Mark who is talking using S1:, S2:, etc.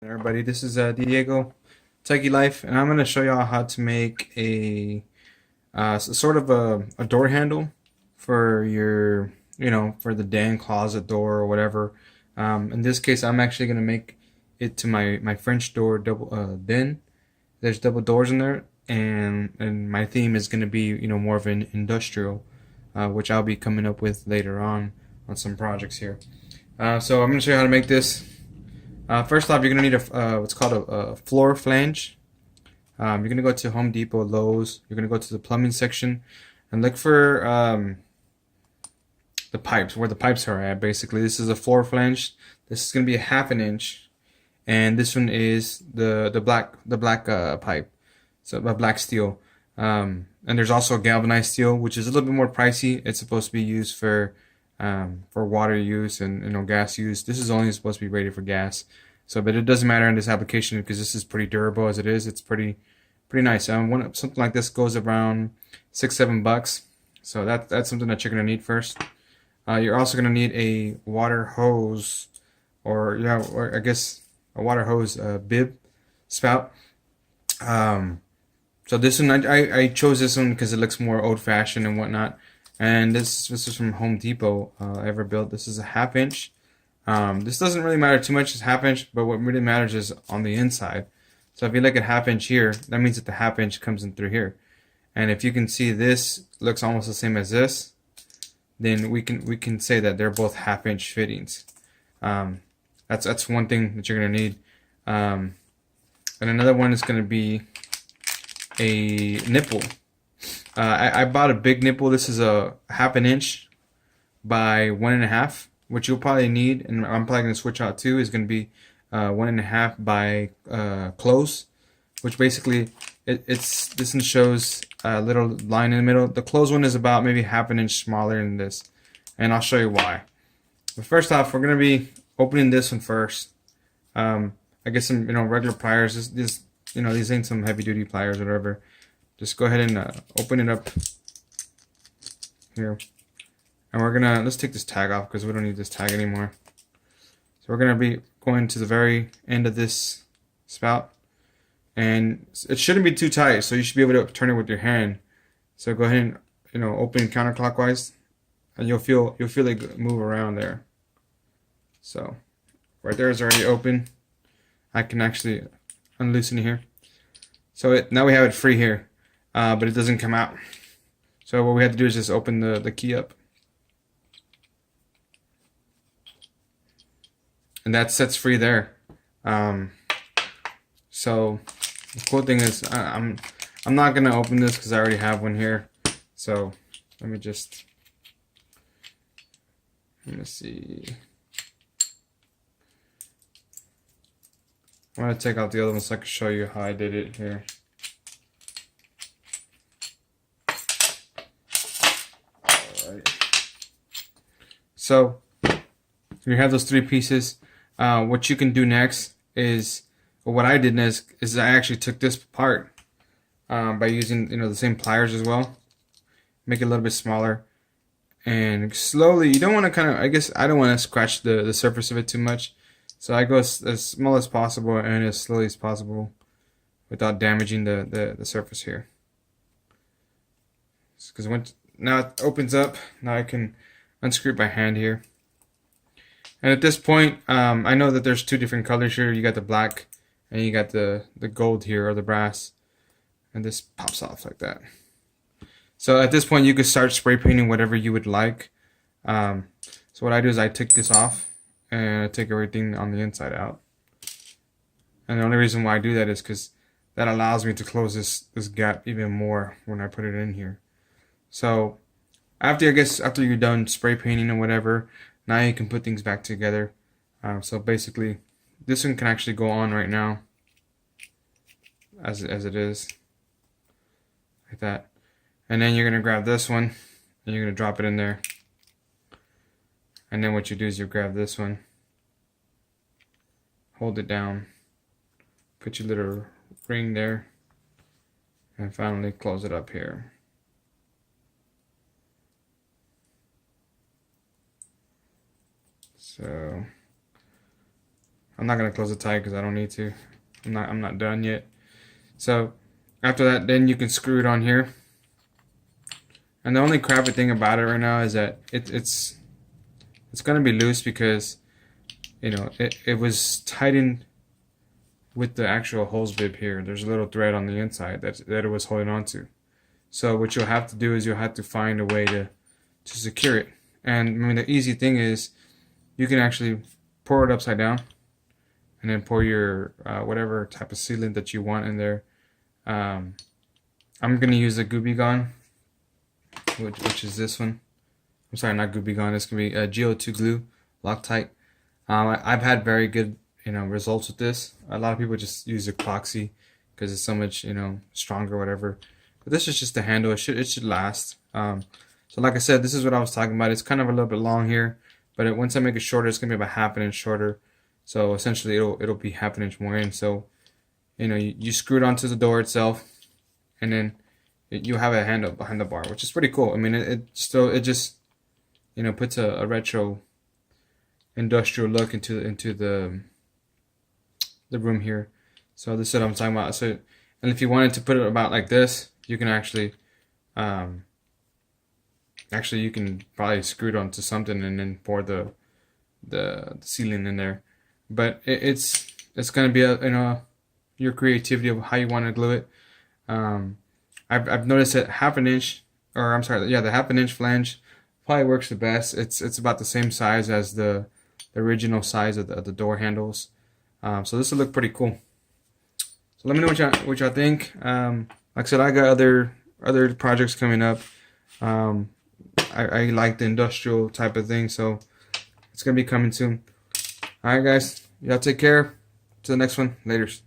S1: Everybody, this is Diego, Techie Life, and I'm going to show y'all how to make a sort of a door handle for your, for the den closet door or whatever. In this case, I'm actually going to make it to my French door double den. There's double doors in there, and my theme is going to be more of an industrial, which I'll be coming up with later on some projects here. So I'm going to show you how to make this. First off, you're going to need what's called a floor flange. You're going to go to Home Depot, Lowe's. You're going to go to the plumbing section and look for the pipes, where the pipes are at. Basically, this is a floor flange. This is going to be a 1/2 inch, and this one is the black pipe, so a black steel. And there's also galvanized steel, which is a little bit more pricey. It's supposed to be used for water use and gas use. This is only supposed to be rated for gas. So, but it doesn't matter in this application because this is pretty durable as it is. It's pretty nice. Something like this goes around $6-7. So that's something that you're gonna need first. You're also gonna need a water hose, or I guess a water hose bib spout. So this one, I chose this one because it looks more old-fashioned and whatnot. And this is from Home Depot. Ever built. This is a 1/2 inch. This doesn't really matter too much. It's 1/2 inch, but what really matters is on the inside. So if you look at 1/2 inch here, that means that the 1/2 inch comes in through here. And if you can see, this looks almost the same as this, then we can say that they're both 1/2 inch fittings. That's one thing that you're gonna need. And another one is gonna be a nipple. I bought a big nipple. This is a 1/2 inch by 1.5. What you'll probably need, and I'm probably going to switch out too, is going to be 1.5 by close, which basically this one shows a little line in the middle. The close one is about maybe 1/2 inch smaller than this, and I'll show you why. But first off, we're going to be opening this one first. I guess some regular pliers. These ain't some heavy duty pliers or whatever. Just go ahead and open it up here. And let's take this tag off because we don't need this tag anymore. So we're gonna be going to the very end of this spout. And it shouldn't be too tight, so you should be able to turn it with your hand. So go ahead and open counterclockwise, and you'll feel it move around there. So right there is already open. I can actually unloosen it here. So now we have it free here. But it doesn't come out. So what we have to do is just open the key up. And that sets free there. So the cool thing is I'm not gonna open this because I already have one here. So let me see. I'm gonna take out the other one so I can show you how I did it here. So you have those 3 pieces. What you can do next is, or what I did next, is I actually took this apart by using the same pliers as well. Make it a little bit smaller, and slowly. You don't want to I don't want to scratch the surface of it too much. So I go as small as possible and as slowly as possible without damaging the surface here. Because now it opens up, now I can unscrew it by hand here. And at this point, I know that there's 2 different colors here. You got the black and you got the gold here, or the brass. And this pops off like that. So at this point, you could start spray painting whatever you would like. So what I do is I take this off and I take everything on the inside out. And the only reason why I do that is because that allows me to close this gap even more when I put it in here. So after you're done spray painting or whatever, now you can put things back together. So basically, this one can actually go on right now, as it is, like that. And then you're gonna grab this one, and you're gonna drop it in there. And then what you do is you grab this one, hold it down, put your little ring there, and finally close it up here. So I'm not gonna close it tight because I don't need to. I'm not done yet. So after that, then you can screw it on here. And the only crappy thing about it right now is that it's gonna be loose because, you know, it was tightened with the actual hose bib here. There's a little thread on the inside that it was holding on to. So what you'll have to do is you'll have to find a way to secure it. And I mean, the easy thing is you can actually pour it upside down and then pour your whatever type of sealant that you want in there. I'm gonna use the Gooby Gone, which is this one. I'm sorry, not Gooby Gone. It's gonna be GO2 glue, Loctite. I've had very good, you know, results with this. A lot of people just use epoxy because it's so much, you know, stronger, whatever. But this is just a handle. It should last. So like I said, this is what I was talking about. It's kind of a little bit long here, but once I make it shorter, it's gonna be about half an inch shorter. So essentially, it'll be half an inch more in. So, you know, you screw it onto the door itself, and then you have a handle behind the bar, which is pretty cool. I mean, it just, you know, puts a retro industrial look into the room here. So this is what I'm talking about. So, and if you wanted to put it about like this, you can actually you can probably screw it onto something and then pour the sealant in there. But it's gonna be you know, your creativity of how you want to glue it. I've noticed that half an inch, or I'm sorry, yeah, the half an inch flange probably works the best. It's about the same size as the original size of the door handles. So this will look pretty cool. So let me know what y'all think. Like I said, I got other projects coming up. I like the industrial type of thing, so it's gonna be coming soon. All right, guys, y'all take care. To the next one. Laters.